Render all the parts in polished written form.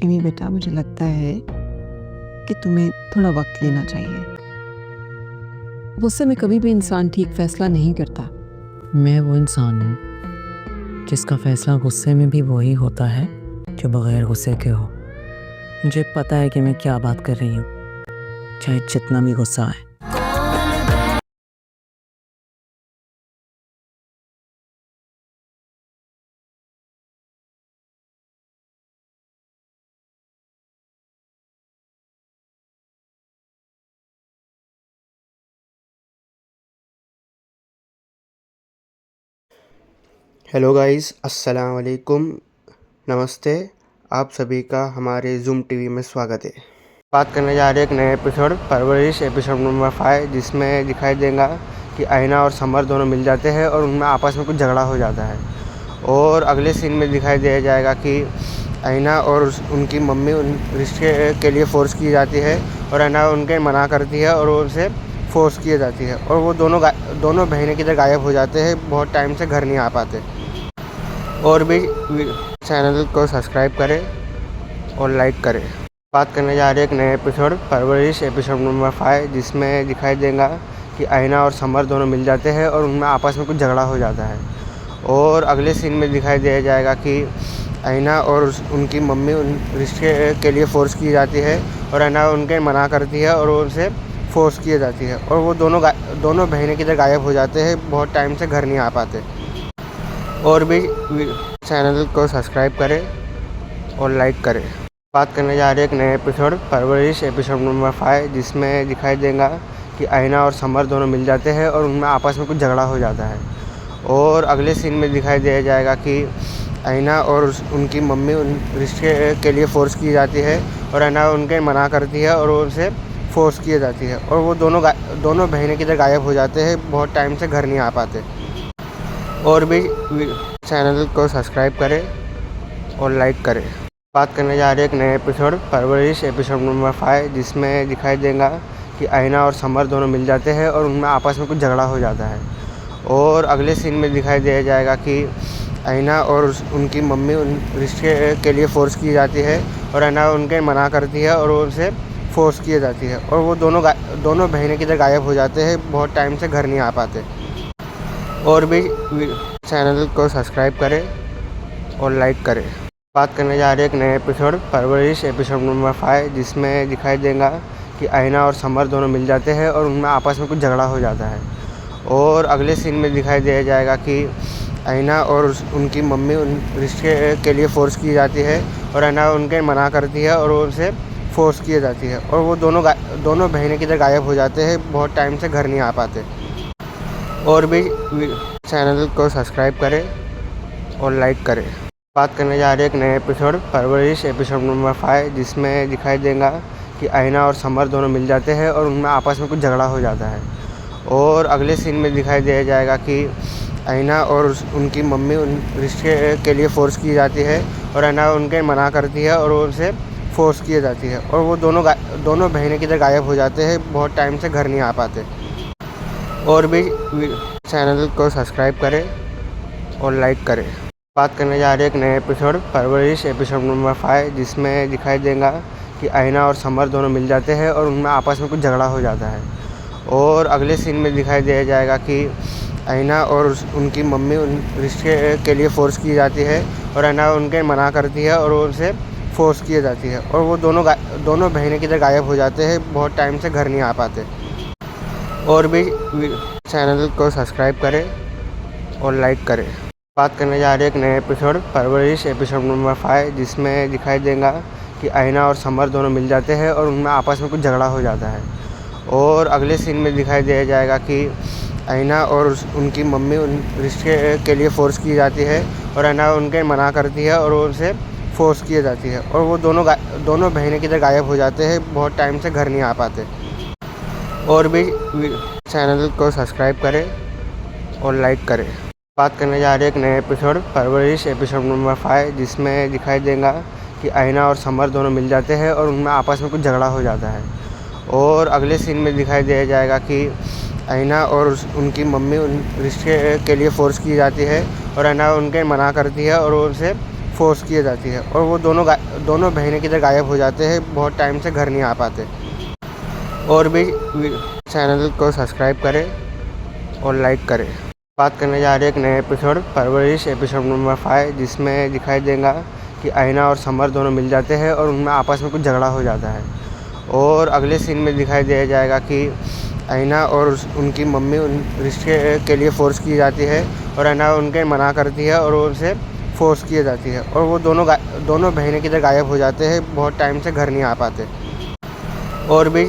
कभी बेटा मुझे लगता है कि तुम्हें थोड़ा वक्त लेना चाहिए। गुस्से में कभी भी इंसान ठीक फैसला नहीं करता। मैं वो इंसान हूँ जिसका फैसला गुस्से में भी वही होता है जो बगैर गुस्से के हो। मुझे पता है कि मैं क्या बात कर रही हूँ, चाहे जितना भी गुस्सा आए। हेलो गाइस, अस्सलाम वालेकुम, नमस्ते। आप सभी का हमारे ज़ूम टीवी में स्वागत है। बात करने जा रहे हैं एक नए एपिसोड परवरिश एपिसोड नंबर 5, जिसमें दिखाई देगा कि आईना और समर दोनों मिल जाते हैं और उनमें आपस में कुछ झगड़ा हो जाता है। और अगले सीन में दिखाई दिया जाएगा कि आईना और उनकी मम्मी उन रिश्ते के लिए फ़ोर्स की जाती है और आईना उनके मना करती है और उनसे फ़ोर्स की जाती है और वो दोनों बहनें किधर गायब हो जाते हैं, बहुत टाइम से घर नहीं आ पाते। और भी चैनल को सब्सक्राइब करें और लाइक करें। बात करने जा रहे हैं एक नए एपिसोड परवरिश एपिसोड नंबर 5, जिसमें दिखाई देगा कि आईना और समर दोनों मिल जाते हैं और उनमें आपस में कुछ झगड़ा हो जाता है। और अगले सीन में दिखाई दिया जाएगा कि आईना और उनकी मम्मी उन रिश्ते के लिए फ़ोर्स की जाती है और आईना उनके मना करती है और उनसे फ़ोर्स की जाती है और वो दोनों बहनें किधर गायब हो जाते हैं, बहुत टाइम से घर नहीं आ पाते। और भी चैनल को सब्सक्राइब करें और लाइक करें। बात करने जा रहे हैं एक नए एपिसोड परवरिश एपिसोड नंबर 5, जिसमें दिखाई देगा कि आईना और समर दोनों मिल जाते हैं और उनमें आपस में कुछ झगड़ा हो जाता है। और अगले सीन में दिखाई दिया जाएगा कि आईना और उनकी मम्मी उन रिश्ते के लिए फ़ोर्स की जाती है और आईना उनके मना करती है और उनसे फ़ोर्स की जाती है और वो दोनों बहनें किधर गायब हो जाते हैं, बहुत टाइम से घर नहीं आ पाते। और भी चैनल को सब्सक्राइब करें और लाइक करें। बात करने जा रहे हैं एक नए एपिसोड परवरिश एपिसोड नंबर 5, जिसमें दिखाई देगा कि आईना और समर दोनों मिल जाते हैं और उनमें आपस में कुछ झगड़ा हो जाता है। और अगले सीन में दिखाई दिया जाएगा कि आईना और उनकी मम्मी उन रिश्ते के लिए फ़ोर्स की जाती है और आईना उनके मना करती है और उनसे फ़ोर्स की जाती है और वो दोनों बहनें किधर गायब हो जाते हैं, बहुत टाइम से घर नहीं आ पाते। और भी चैनल को सब्सक्राइब करें और लाइक करें। बात करने जा रहे हैं एक नए एपिसोड परवरिश एपिसोड नंबर 5, जिसमें दिखाई देगा कि आईना और समर दोनों मिल जाते हैं और उनमें आपस में कुछ झगड़ा हो जाता है। और अगले सीन में दिखाई दिया जाएगा कि आईना और उनकी मम्मी उन रिश्ते के लिए फ़ोर्स की जाती है और आईना उनके मना करती है और उनसे फ़ोर्स की जाती है और वो दोनों बहनें किधर गायब हो जाते हैं, बहुत टाइम से घर नहीं आ पाते। और भी चैनल को सब्सक्राइब करें और लाइक करें। बात करने जा रहे हैं एक नए एपिसोड परवरिश एपिसोड नंबर 5, जिसमें दिखाई देगा कि आईना और समर दोनों मिल जाते हैं और उनमें आपस में कुछ झगड़ा हो जाता है। और अगले सीन में दिखाई दिया जाएगा कि आईना और उनकी मम्मी उन रिश्ते के लिए फ़ोर्स की जाती है और आईना उनके मना करती है और उनसे फ़ोर्स की जाती है और वो दोनों बहनें किधर गायब हो जाते हैं, बहुत टाइम से घर नहीं आ पाते। और भी चैनल को सब्सक्राइब करें और लाइक करें। बात करने जा रहे हैं एक नए एपिसोड परवरिश एपिसोड नंबर 5, जिसमें दिखाई देगा कि आईना और समर दोनों मिल जाते हैं और उनमें आपस में कुछ झगड़ा हो जाता है। और अगले सीन में दिखाई दिया जाएगा कि आईना और उनकी मम्मी उन रिश्ते के लिए फ़ोर्स की जाती है और आईना उनके मना करती है और उनसे फ़ोर्स की जाती है और वो दोनों बहनें किधर गायब हो जाते हैं, बहुत टाइम से घर नहीं आ पाते। और भी चैनल को सब्सक्राइब करें और लाइक करें। बात करने जा रहे हैं एक नए एपिसोड परवरिश एपिसोड नंबर 5, जिसमें दिखाई देगा कि आईना और समर दोनों मिल जाते हैं और उनमें आपस में कुछ झगड़ा हो जाता है। और अगले सीन में दिखाई दिया जाएगा कि आईना और उनकी मम्मी उन रिश्ते के लिए फ़ोर्स की जाती है और आईना उनके मना करती है और उनसे फ़ोर्स की जाती है और वो दोनों बहनें किधर गायब हो जाते हैं, बहुत टाइम से घर नहीं आ पाते। और भी चैनल को सब्सक्राइब करें और लाइक करें। बात करने जा रहे हैं एक नए एपिसोड परवरिश एपिसोड नंबर 5, जिसमें दिखाई देगा कि आईना और समर दोनों मिल जाते हैं और उनमें आपस में कुछ झगड़ा हो जाता है। और अगले सीन में दिखाई दिया जाएगा कि आईना और उनकी मम्मी उन रिश्ते के लिए फ़ोर्स की जाती है और आईना उनके मना करती है और उनसे फोर्स किए जाती है और वो दोनों बहनें किधर गायब हो जाते हैं, बहुत टाइम से घर नहीं आ पाते। और भी चैनल को सब्सक्राइब करें और लाइक करें। बात करने जा रहे हैं एक नए एपिसोड परवरिश एपिसोड नंबर 5, जिसमें दिखाई देगा कि आईना और समर दोनों मिल जाते हैं और उनमें आपस में कुछ झगड़ा हो जाता है। और अगले सीन में दिखाई दिया जाएगा कि आईना और उनकी मम्मी उन रिश्ते के लिए फ़ोर्स की जाती है और आईना उनके मना करती है और उनसे फ़ोर्स की जाती है और वो दोनों बहनें किधर गायब हो जाते हैं, बहुत टाइम से घर नहीं आ पाते। और भी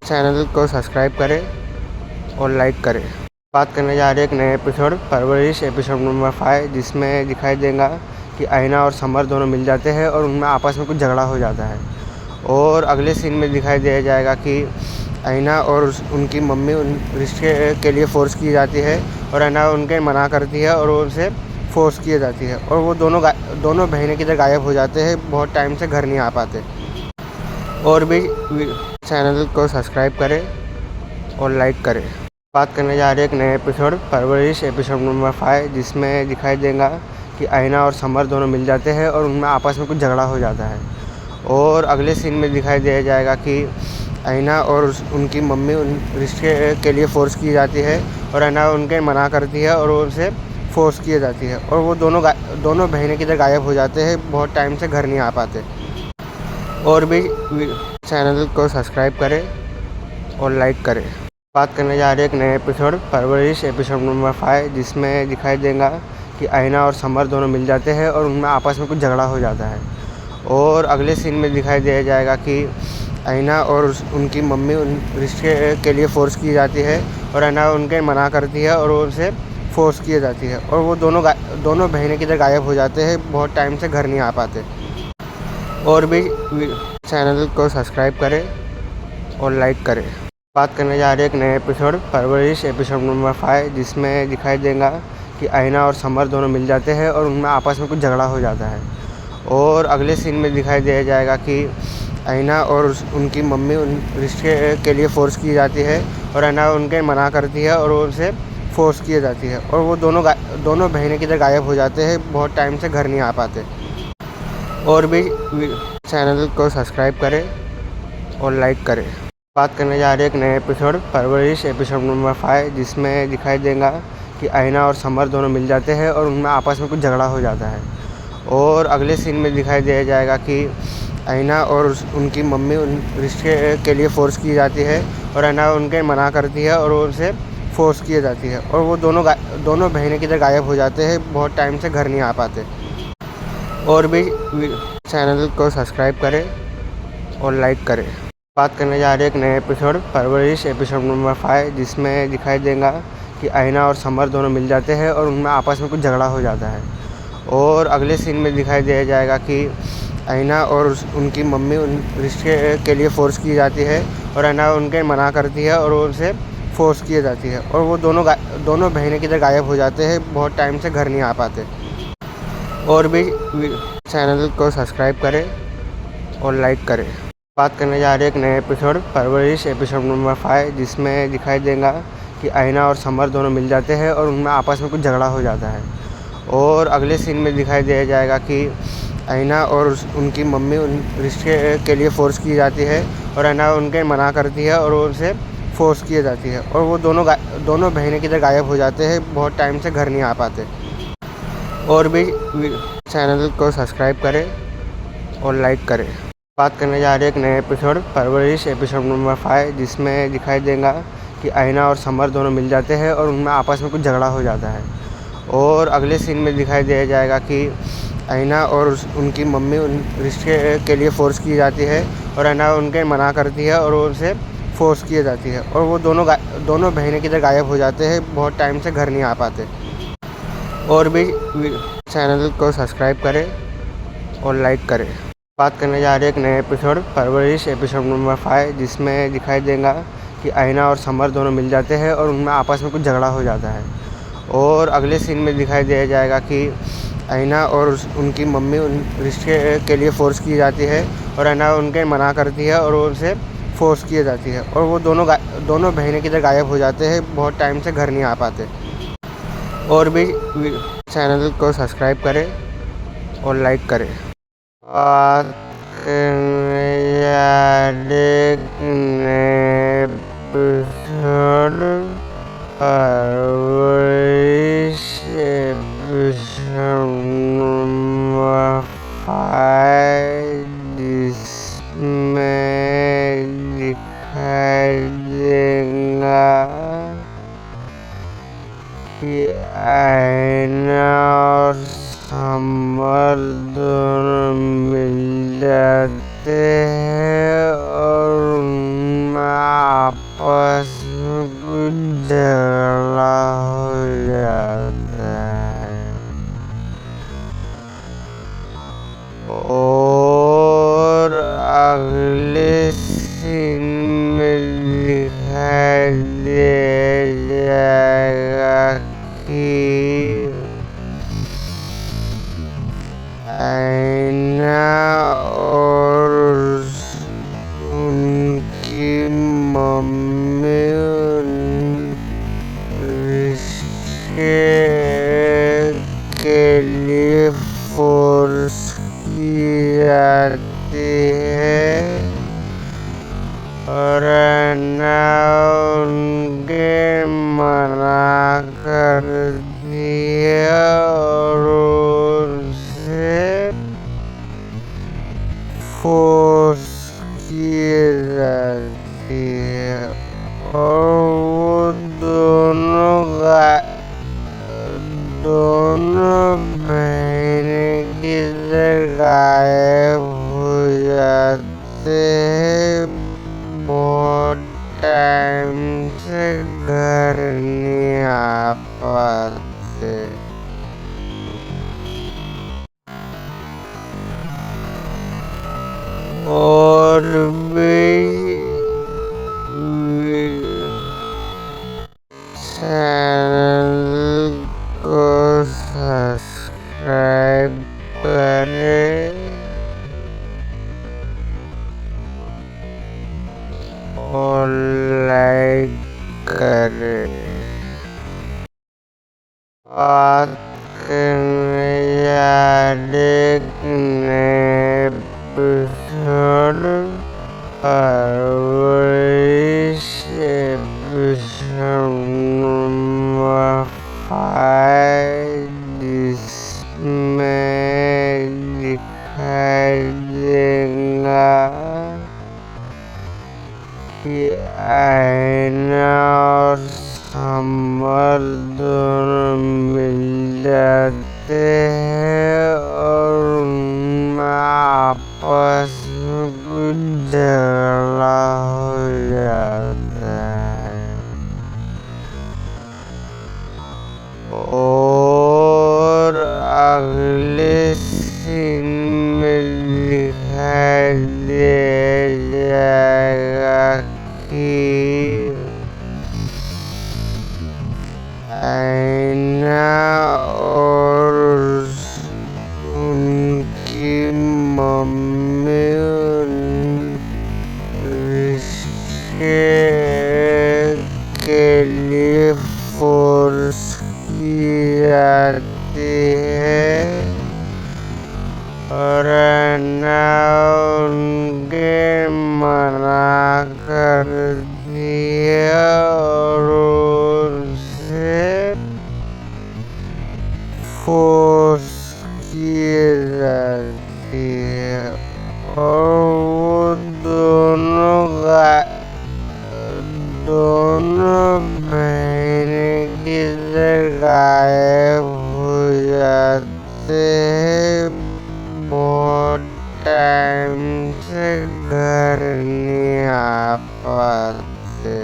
चैनल को सब्सक्राइब करें और लाइक करें। बात करने जा रहे हैं एक नए एपिसोड परवरिश एपिसोड नंबर 5, जिसमें दिखाई देगा कि आईना और समर दोनों मिल जाते हैं और उनमें आपस में कुछ झगड़ा हो जाता है। और अगले सीन में दिखाई दिया जाएगा कि आईना और उनकी मम्मी उन रिश्ते के लिए फ़ोर्स की जाती है और आईना उनके मना करती है और उनसे फ़ोर्स की जाती है और वो दोनों बहनें किधर गायब हो जाते हैं, बहुत टाइम से घर नहीं आ पाते। और भी चैनल को सब्सक्राइब करें और लाइक करें। बात करने जा रहे हैं एक नए एपिसोड परवरिश एपिसोड नंबर 5, जिसमें दिखाई देगा कि आईना और समर दोनों मिल जाते हैं और उनमें आपस में कुछ झगड़ा हो जाता है। और अगले सीन में दिखाई दिया जाएगा कि आईना और उनकी मम्मी उन रिश्ते के लिए फ़ोर्स की जाती है और आईना उनके मना करती है और उनसे फ़ोर्स की जाती है और वो दोनों बहनें किधर गायब हो जाते हैं, बहुत टाइम से घर नहीं आ पाते। और भी चैनल को सब्सक्राइब करें और लाइक करें। बात करने जा रहे हैं एक नए एपिसोड परवरिश एपिसोड नंबर 5, जिसमें दिखाई देगा कि आईना और समर दोनों मिल जाते हैं और उनमें आपस में कुछ झगड़ा हो जाता है। और अगले सीन में दिखाई दिया जाएगा कि आईना और उनकी मम्मी उन रिश्ते के लिए फ़ोर्स की जाती है और आईना उनके मना करती है और उनसे फ़ोर्स की जाती है और वो दोनों बहनें किधर गायब हो जाते हैं, बहुत टाइम से घर नहीं आ पाते। और भी चैनल को सब्सक्राइब करें और लाइक करें। बात करने जा रहे हैं एक नए एपिसोड परवरिश एपिसोड नंबर 5, जिसमें दिखाई देगा कि आईना और समर दोनों मिल जाते हैं और उनमें आपस में कुछ झगड़ा हो जाता है। और अगले सीन में दिखाई दिया जाएगा कि आईना और उनकी मम्मी उन रिश्ते के लिए फ़ोर्स की जाती है और आईना उनके मना करती है और उनसे फ़ोर्स की जाती है और वो दोनों बहनें किधर गायब हो जाते हैं, बहुत टाइम से घर नहीं आ पाते। और भी चैनल को सब्सक्राइब करें और लाइक करें। बात करने जा रहे हैं एक नए एपिसोड परवरिश एपिसोड नंबर 5, जिसमें दिखाई देगा कि आईना और समर दोनों मिल जाते हैं और उनमें आपस में कुछ झगड़ा हो जाता है। और अगले सीन में दिखाई दिया जाएगा कि आईना और उनकी मम्मी उन रिश्ते के लिए फ़ोर्स की जाती है और आईना उनके मना करती है और उनसे फ़ोर्स की जाती है और वो दोनों बहनें किधर गायब हो जाते हैं, बहुत टाइम से घर नहीं आ पाते। और भी चैनल को सब्सक्राइब करें और लाइक करें। बात करने जा रहे हैं एक नए एपिसोड परवरिश एपिसोड नंबर 5, जिसमें दिखाई देगा कि आईना और समर दोनों मिल जाते हैं और उनमें आपस में कुछ झगड़ा हो जाता है। और अगले सीन में दिखाई दिया जाएगा कि आईना और उनकी मम्मी उन रिश्ते के लिए फ़ोर्स की जाती है और आईना उनके मना करती है और उनसे फ़ोर्स की जाती है और वो दोनों बहनें किधर गायब हो जाते हैं, बहुत टाइम से घर नहीं आ पाते। और भी चैनल को सब्सक्राइब करें और लाइक करें। बात करने जा रहे हैं एक नए एपिसोड परवरिश एपिसोड नंबर 5, जिसमें दिखाई देगा कि आईना और समर दोनों मिल जाते हैं और उनमें आपस में कुछ झगड़ा हो जाता है। और अगले सीन में दिखाई दिया जाएगा कि आईना और उनकी मम्मी उन रिश्ते के लिए फ़ोर्स की जाती है और आईना उनके मना करती है और उनसे फ़ोर्स की जाती है और वो दोनों बहनें किधर गायब हो जाते हैं, बहुत टाइम से घर नहीं आ पाते। और भी चैनल को सब्सक्राइब करें और लाइक करें। बात करने जा रहे हैं एक नए एपिसोड परवरिश एपिसोड नंबर 5, जिसमें दिखाई देगा कि आईना और समर दोनों मिल जाते हैं और उनमें आपस में कुछ झगड़ा हो जाता है। और अगले सीन में दिखाई दिया जाएगा कि आईना और उनकी मम्मी उन रिश्ते के लिए फ़ोर्स की जाती है और आईना उनके मना करती है और उनसे फ़ोर्स की जाती है और वो दोनों बहनें किधर गायब हो जाते हैं, बहुत टाइम से घर नहीं आ पाते। और भी चैनल को सब्सक्राइब करें और लाइक करें। बात करने जा रहे हैं एक नए एपिसोड परवरिश एपिसोड नंबर 5, जिसमें दिखाई देगा कि आईना और समर दोनों मिल जाते हैं और उनमें आपस में कुछ झगड़ा हो जाता है। और अगले सीन में दिखाई दिया जाएगा कि आईना और उनकी मम्मी उन रिश्ते के लिए फ़ोर्स की जाती है और आईना उनके मना करती है और उनसे फ़ोर्स की जाती है और वो दोनों बहनें किधर गायब हो जाते हैं, बहुत टाइम से घर नहीं आ पाते। और भी चैनल को सब्सक्राइब करें और लाइक करें। बात करने जा रहे एक नए एपिसोड परवरिश एपिसोड नंबर 5, जिसमें दिखाई देगा कि आईना और संभल दोनों मिल जाते हैं और उनमें आपस में कुछ झगड़ा हो जाता है और अगले सीन में दिखाई दे जाएगा कि आईना और उनकी मम्मी रिश्ते के लिए फोर्स की जाती है और आईना उनके मना कर दिया और फोर्स की जाती है और वो दोनों महीने की गायब हो जाते हैं। बहुत टाइम से घर नहीं आ पाते और भी चैनल को सब्सक्राइब करें और लाइक करें। बात करने जा रहे एक नए एपिसोड परवरिश एपिसोड नंबर 5, जिसमें दिखाई देगा कि आईना और संभल दोनों मिल जाते हैं और उनमें आपस में कुछ झगड़ा हो जाता है और अगले सीन में दिखाई दे जाएगा कि आईना और उनकी मम्मी रिश्ते के लिए फोर्स की जाती है और आईना उनके मना कर दिया और फोर्स की जाती है और वो दोनों महीने की गायब हो जाते हैं। बहुत टाइम से घर नहीं आ पाते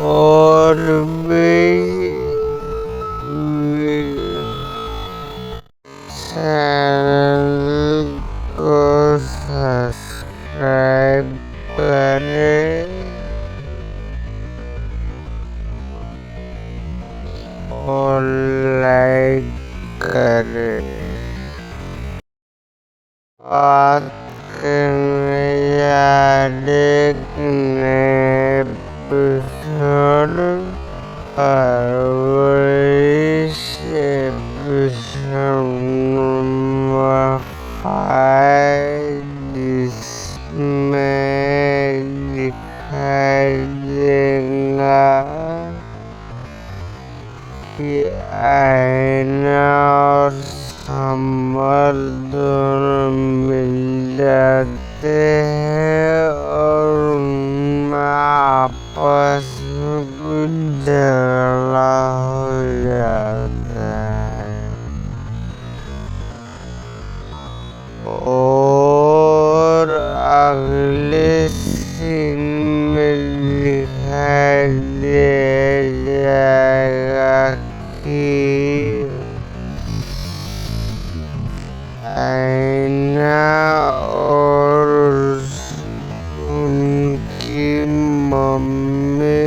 और भी चैनल को सब्सक्राइब करें और लाइक करें। बात करने जा रहे एक नए एपिसोड परवरिश एपिसोड नंबर 5, जिसमें दिखाई देगा कि आईना और संभल दोनों मिल जाते हैं और उनमें आपस में कुछ झगड़ा हो जाता है और अगले सीन में दिखाई दे जाएगा कि आईना और उनकी मम्मी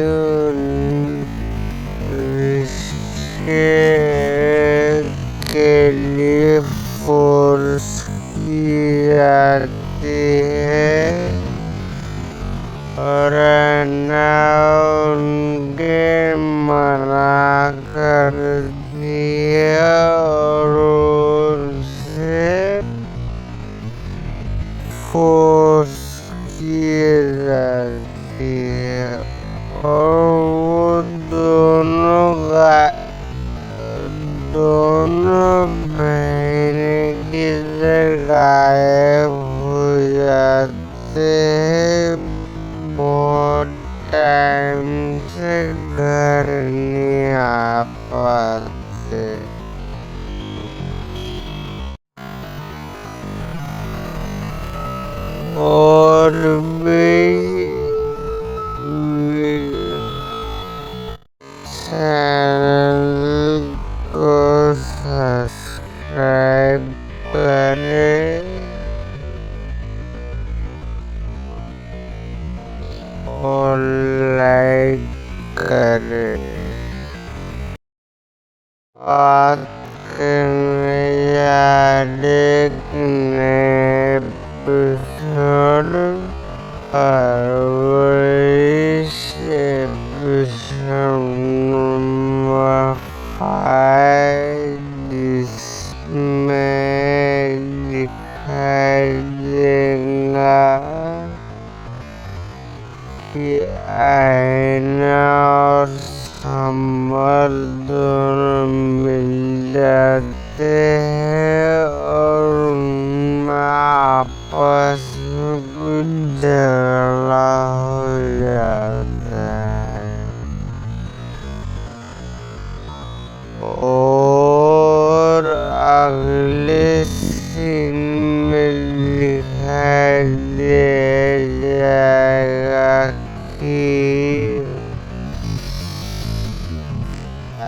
रिश्ते के लिए फोर्स की जाती है और आईना उनके मना कर दिया और उनसे फोर्स की जाती है और वो दोनों महीने की गायब हो जाते हैं, बहुत टाइम से घर नहीं आ पाते। और भी चैनल को सब्सक्राइब करें और लाइक करें। बात करने जा रहे एक नए एपिसोड परवरिश एपिसोड नंबर 5, जिसमें दिखाई देगा कि आईना और संभल दोनों मिल जाते हैं और उनमें आपस में कुछ झगड़ा हो जाता है और अगले सीन में दिखाई दे जाएगा कि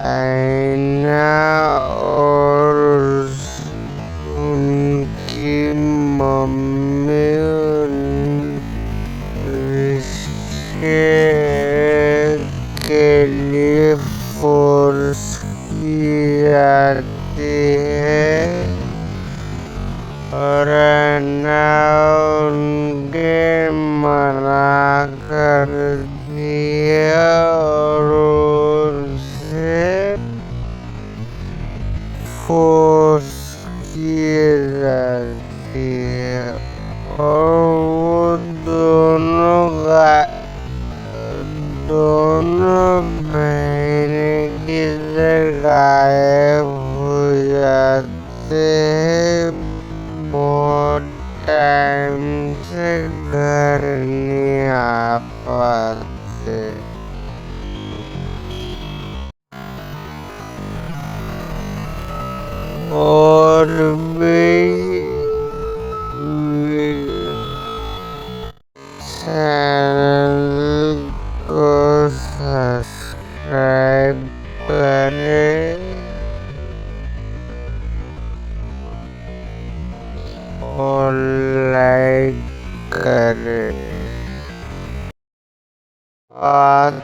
आईना और उनकी मम्मी रिश्ते के लिए फोर्स की जाती है और आईना उनके मना कर दिया और उनसे फोर्स की जाती है और वो दोनों महीने की गायब हो जाते हैं, बहुत टाइम से घर नहीं आ पाते। और भी चैनल को सब्सक्राइब करें और लाइक करें। बात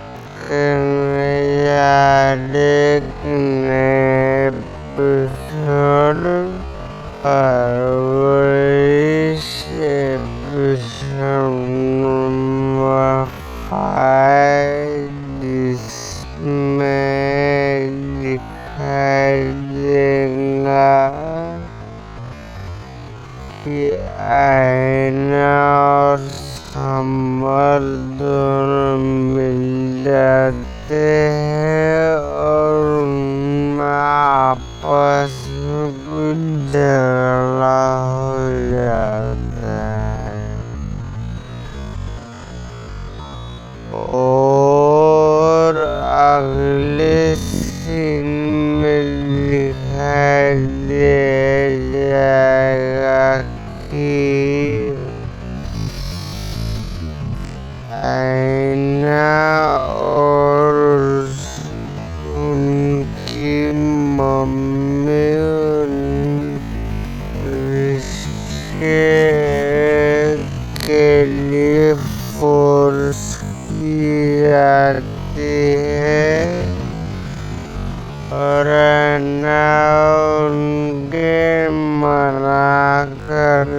करने जा रहे एक नए एपिसोड परवरिश एपिसोड नंबर 5, जिसमें जाते हैं और उनमें आपस में कुछ झगड़ा हो जाता है और अगले सीन में दिखाई दे जाएगा कि आईना और उनकी मम्मी रिश्ते के लिए फोर्स की जाती है और आईना उनके मना कर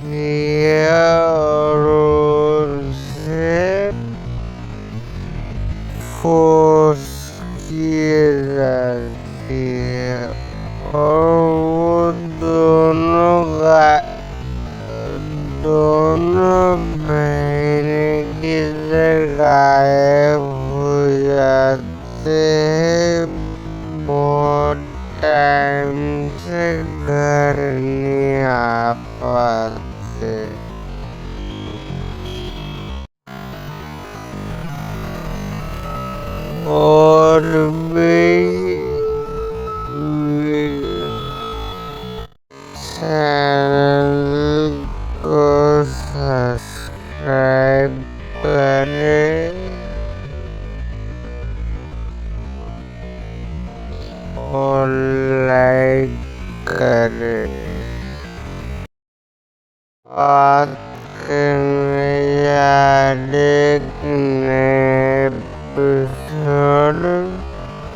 दिया और फोर्स की जाती है और वो दोनों बहनें किधर गायब हो जाते हैं बहुत टाइम से घर नहीं आ पाते और भी चैनल को सब्सक्राइब करें और लाइक करें आज के नए एपिसोड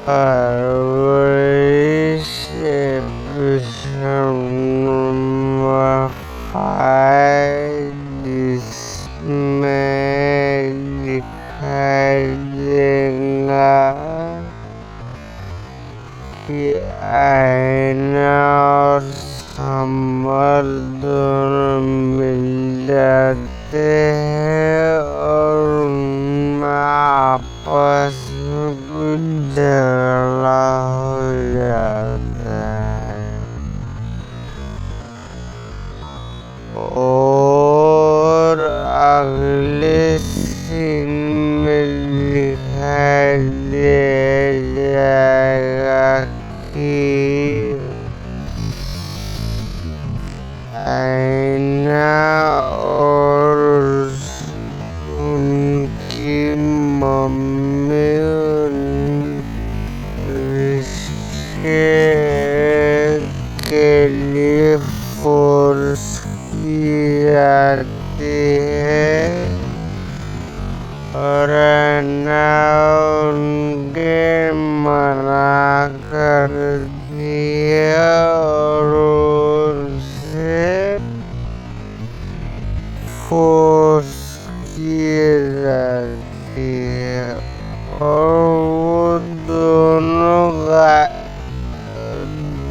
परवरिश एपिसोड नंबर 5 जिसमें दिखाई देगा कि आईना और समर दोनों मिल जाते हैं और उनमें आपस में कुछ झगड़ा हो जाता है और अगले सीन में दिखाई दे जाएगा कि आईना और उनकी मम्मी रिश्ते के लिए फोर्स की जाती है और आईना उनके मना कर दिया और फोर्स की जाती है और वो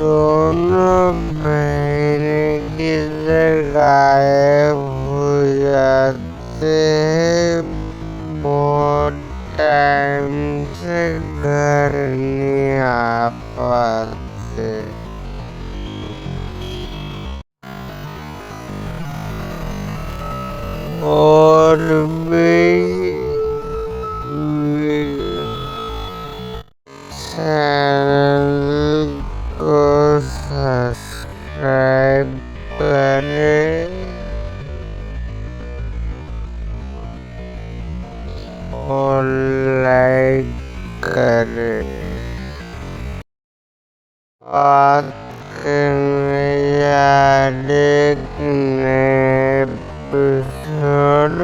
दोनों बहनें किधर गायब हो जाते हैं बहुत टाइम से घर नहीं आ पाते और भी चैनल को सब्सक्राइब करें और लाइक करें आज के नए एपिसोड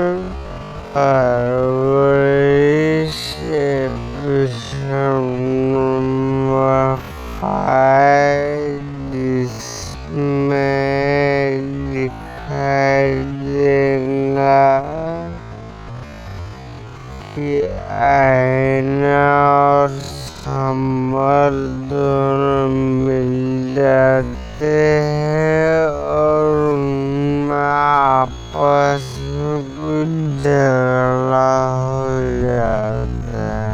परवरिश एपिसोड नंबर 5 जिसमें दिखाई देगा कि आईना और समर दोनों मिल जाते हैं और उनमें आपस में कुछ झगड़ा हो जाता है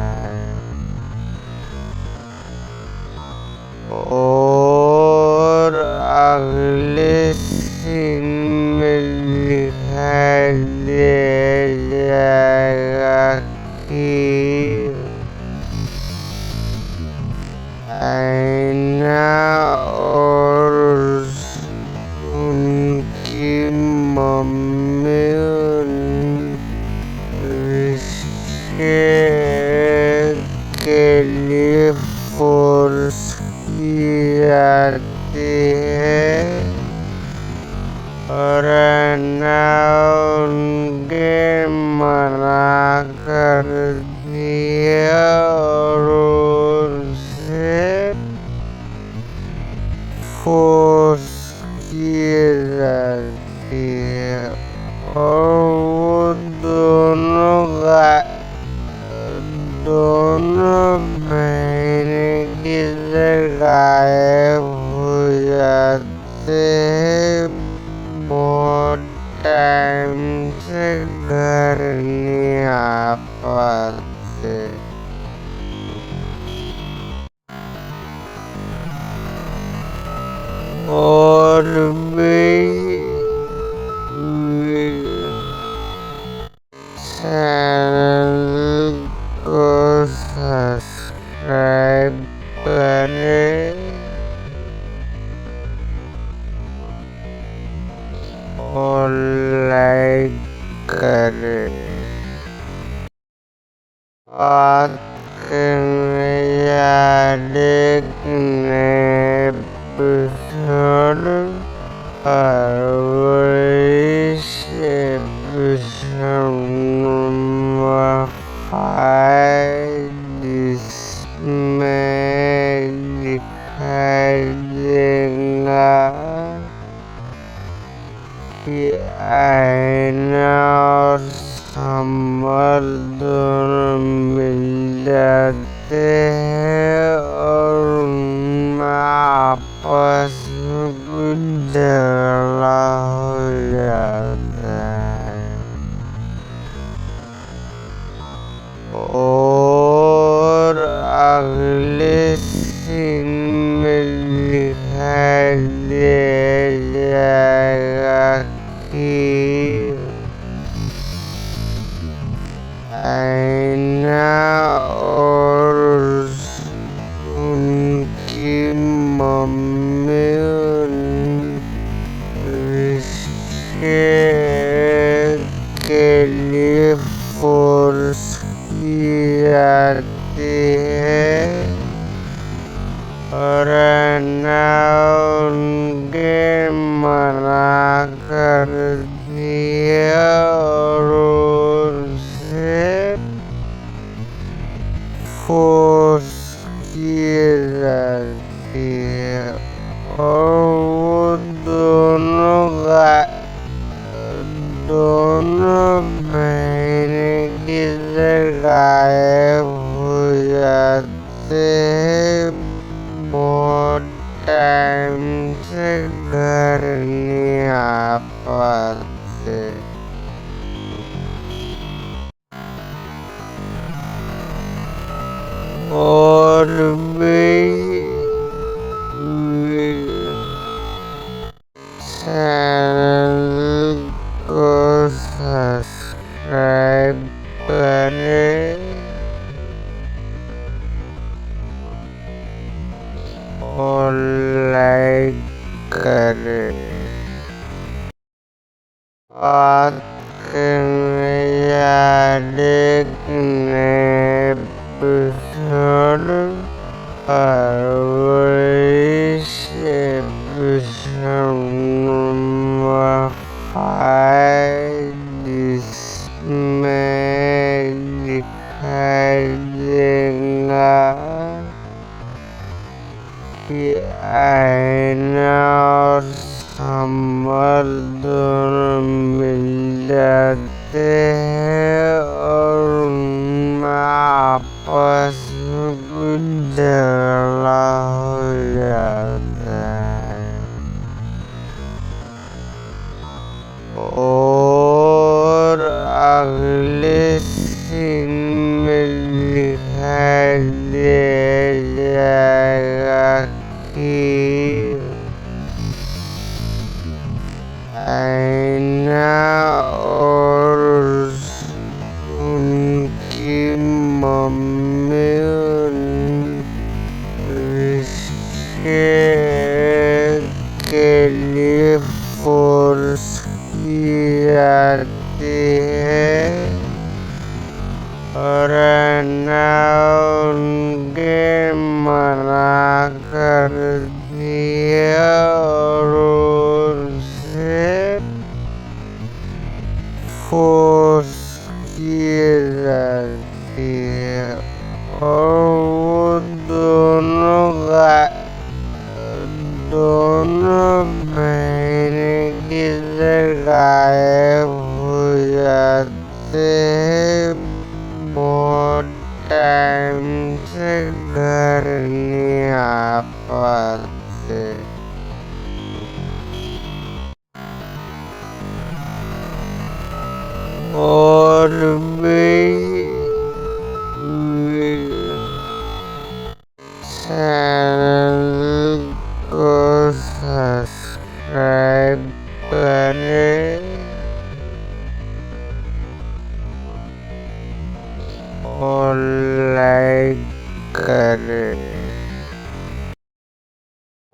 दोनों महीने की गायब हो जाते हैं। बहुत टाइम से घर नहीं आ पाते। और भी चैनल को सब्सक्राइब करें और लाइक करें। आज के नए एपिसोड परवरिश एपिसोड नंबर 5, जिसमें दिखाई देगा कि आईना और संभल दोनों मिल जाते हैं और उनमें आपस में कुछ झगड़ा हो जाता है। और अगले सीन में दिखाई दे जाएगा कि आईना और उनकी मम्मी रिश्ते के लिए फोर्स की जाती है और आईना उनके मना कर दिया और फोर्स की जाती है और वो दोनों महीने की गायब हो जाते हैं। बहुत टाइम से घर नहीं आ पाते। और भी चैनल को सब्सक्राइब करें और लाइक करें। आज के नए एपिसोड परवरिश एपिसोड नंबर 5, जिसमें दिखाई देगा कि आईना और संभल दोनों मिल जाते हैं और उनमें आपस में कुछ झगड़ा हो जाता है। और अगले सीन में दिखाई दे जाएगा कि आईना और उनकी मम्मी रिश्ते के लिए फोर्स की जाती है और आईना उनके मना कर दिया और फोर्स की जाती है और वो दोनों महीने की गायब हो जाते हैं। बहुत टाइम टाइम से घर नहीं आ पाते। और भी चैनल को सब्सक्राइब करें और लाइक करें।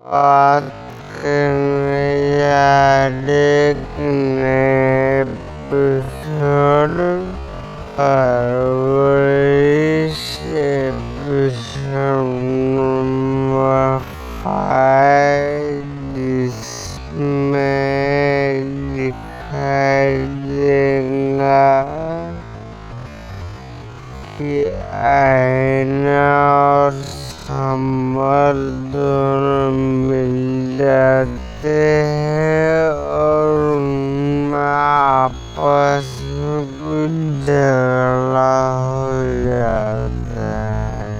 बात करने जा रहे एक नए एपिसोड परवरिश एपिसोड नंबर 5, जिसमें दिखाई देगा कि आईना और संभल दोनों मिल जाते हैं और उनमें आपस में कुछ झगड़ा हो जाता है।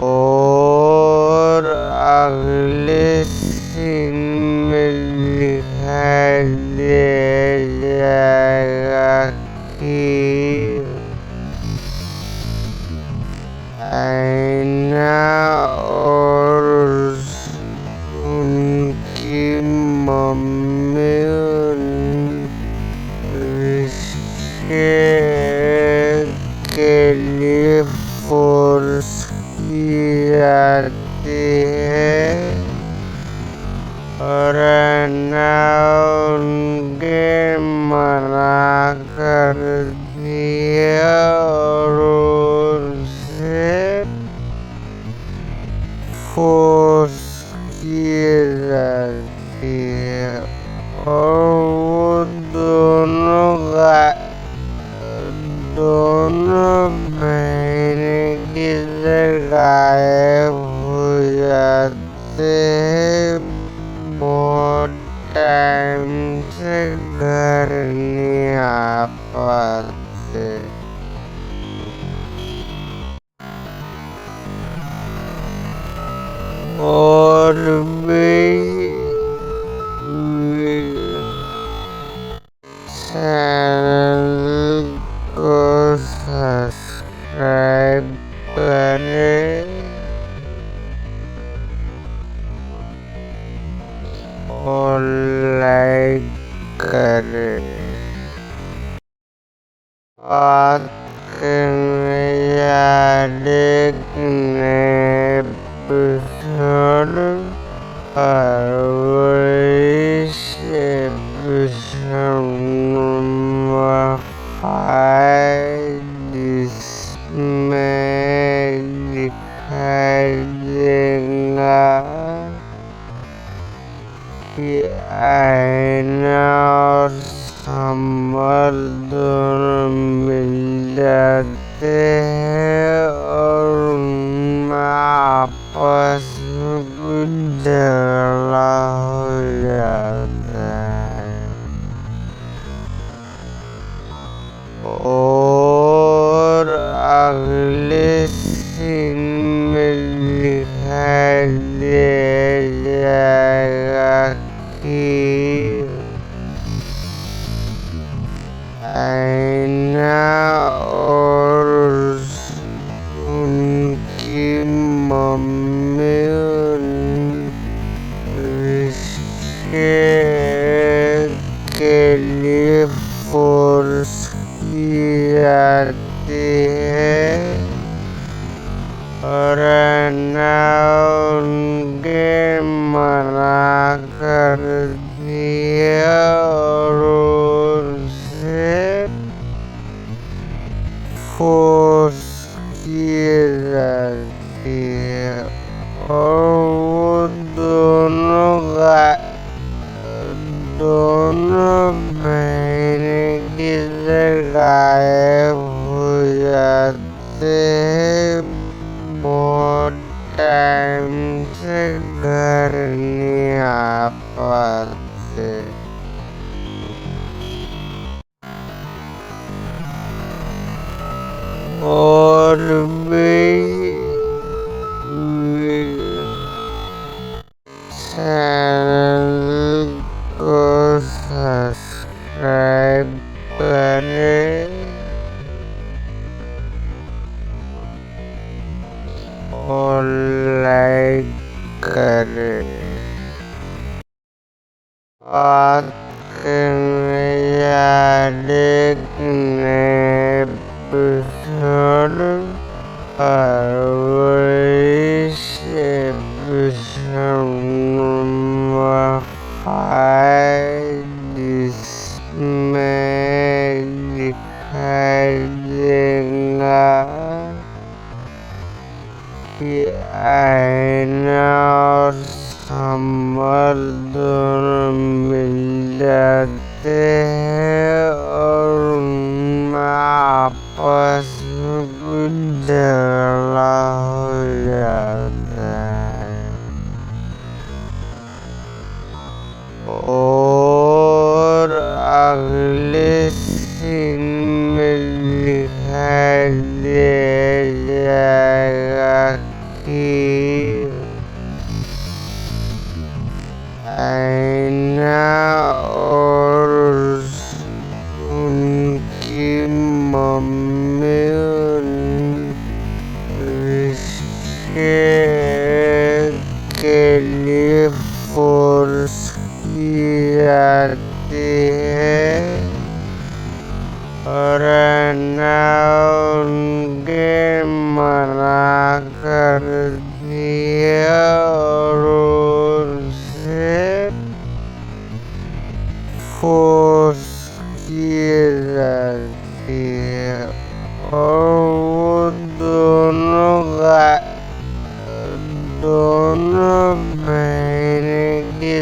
और अगले सीन में दिखाई दे जाएगा कि आईना और उनकी मम्मी रिश्ते के लिए फोर्स की जाती है और आईना उनके मना कर दिया और उनसे फोर्स की जाती है और वो दोनों महीने की गायब हो जाते हैं। बहुत टाइम से घर नहीं आ पाते। और भी चैनल को सब्सक्राइब करें और लाइक करें। बात करने जा रहे एक नए एपिसोड परवरिश एपिसोड नंबर 5, जिसमें दिखाई देगा कि आईना और संभल दोनों मिल जाते हैं और उनमें आपस में कुछ झगड़ा हो जाता है। और अगले सीन में दिखाई दे जाएगा कि आईना और उनकी मम्मी रिश्ते के लिए फोर्स की जाती है और आईना उनके मना कर दिया और उनसे फोर्स की जाती है और वो दोनों महीने की गायब हो जाते हैं। बहुत टाइम से घर नहीं आ पाते। और भी चैनल को सब्सक्राइब करें और लाइक करें। बात करने जा रहे एक नए एपिसोड परवरिश एपिसोड नंबर 5, जिसमें दिखाई देगा कि आईना और संवर दोनों मिल जाते हैं और उनमें आपस में कुछ झगड़ा हो जाता है और अगले सीन में दिखाई दे जाएगा कि आईना और उनकी मम्मी रिश्ते के लिए फोर्स की जाती है और आईना उनके मना कर दिया और उनसे फोर्स की जाती है और वो दोनों बहनें की